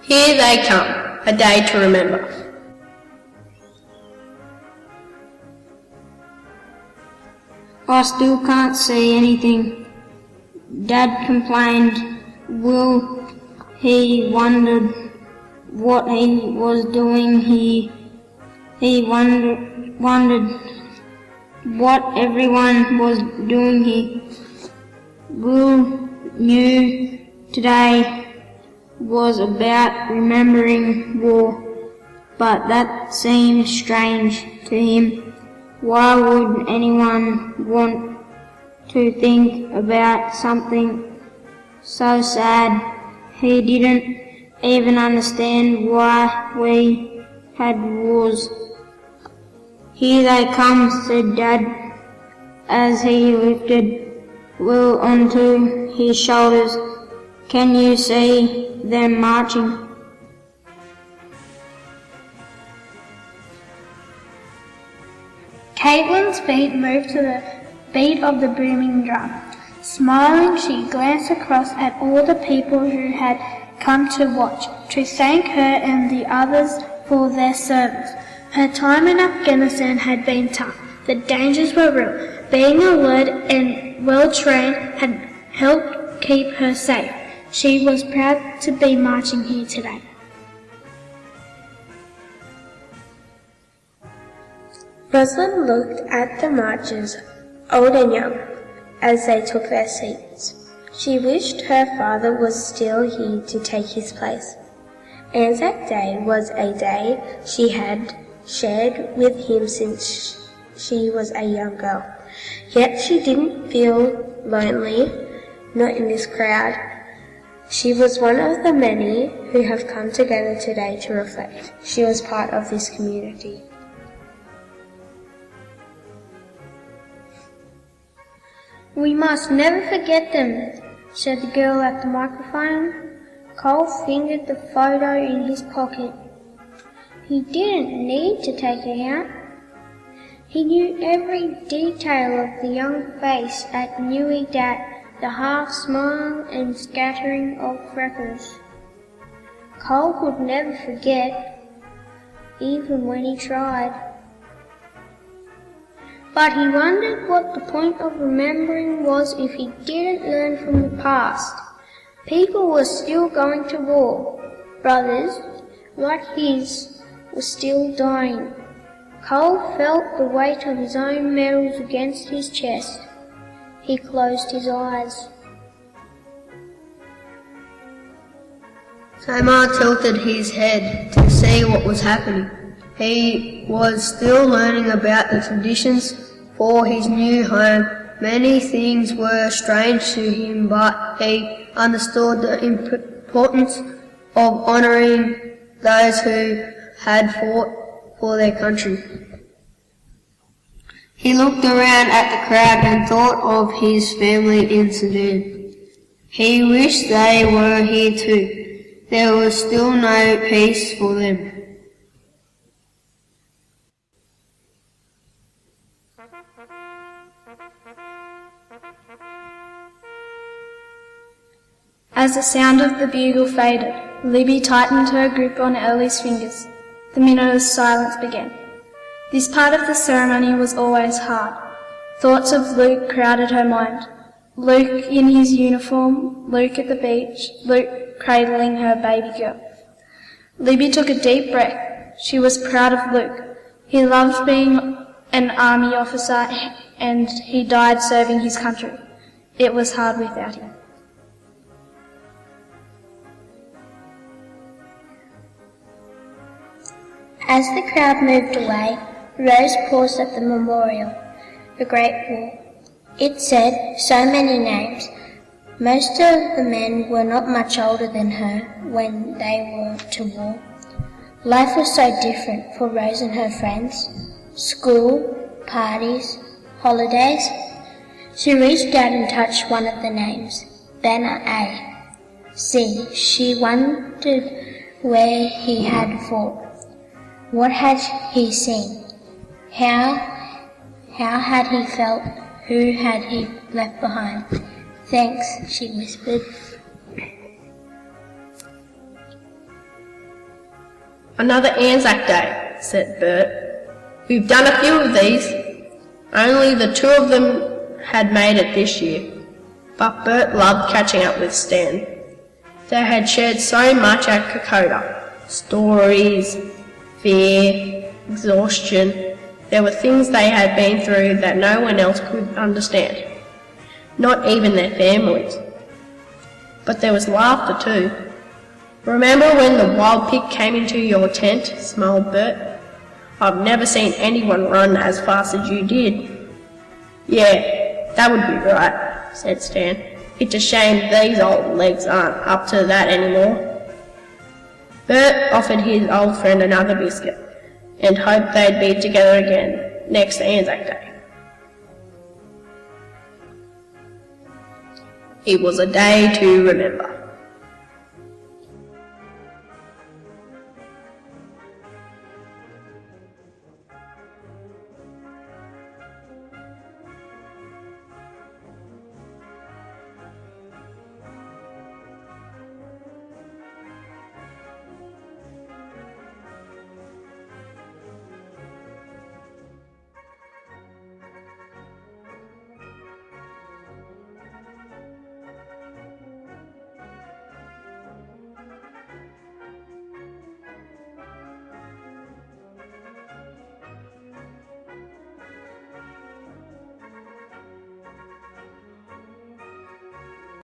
Here they come, a day to remember. I still can't see anything. Dad complained. Will he wondered what he was doing. He wondered what everyone was doing here. Will knew today was about remembering war, but that seemed strange to him. Why would anyone want to think about something so sad? He didn't even understand why we had wars. Here they come, said Dad, as he lifted Will onto his shoulders. Can you see them marching? Caitlin's feet moved to the beat of the booming drum. Smiling, she glanced across at all the people who had come to watch, to thank her and the others for their service. Her time in Afghanistan had been tough. The dangers were real. Being alert and well-trained had helped keep her safe. She was proud to be marching here today. Rosalind looked at the marchers, old and young, as they took their seats. She wished her father was still here to take his place. ANZAC Day was a day she had shared with him since she was a young girl. Yet she didn't feel lonely, not in this crowd. She was one of the many who have come together today to reflect. She was part of this community. We must never forget them, said the girl at the microphone. Cole fingered the photo in his pocket. He didn't need to take it out. He knew every detail of the young face at Nui Dat, the half smile and scattering of freckles. Cole could never forget, even when he tried. But he wondered what the point of remembering was if he didn't learn from the past. People were still going to war. Brothers, like his, were still dying. Cole felt the weight of his own medals against his chest. He closed his eyes. Tamar tilted his head to see what was happening. He was still learning about the traditions for his new home. Many things were strange to him, but he understood the importance of honouring those who had fought for their country. He looked around at the crowd and thought of his family in Sudan. He wished they were here too. There was still no peace for them. As the sound of the bugle faded, Libby tightened her grip on Ellie's fingers. The minute of silence began. This part of the ceremony was always hard. Thoughts of Luke crowded her mind. Luke in his uniform, Luke at the beach, Luke cradling her baby girl. Libby took a deep breath. She was proud of Luke. He loved being an army officer and he died serving his country. It was hard without him. As the crowd moved away, Rose paused at the memorial, the Great War. It said so many names. Most of the men were not much older than her when they were to war. Life was so different for Rose and her friends. School, parties, holidays. She reached out and touched one of the names, Banner A. See, she wondered where he had fought. What had he seen? How had he felt? Who had he left behind? Thanks, she whispered. Another Anzac Day, said Bert. We've done a few of these. Only the two of them had made it this year. But Bert loved catching up with Stan. They had shared so much at Kokoda. Stories, fear, exhaustion. There were things they had been through that no one else could understand. Not even their families. But there was laughter too. Remember when the wild pig came into your tent? Smiled Bert. I've never seen anyone run as fast as you did. Yeah, that would be right, said Stan. It's a shame these old legs aren't up to that anymore. Bert offered his old friend another biscuit and hoped they'd be together again next Anzac Day. It was a day to remember.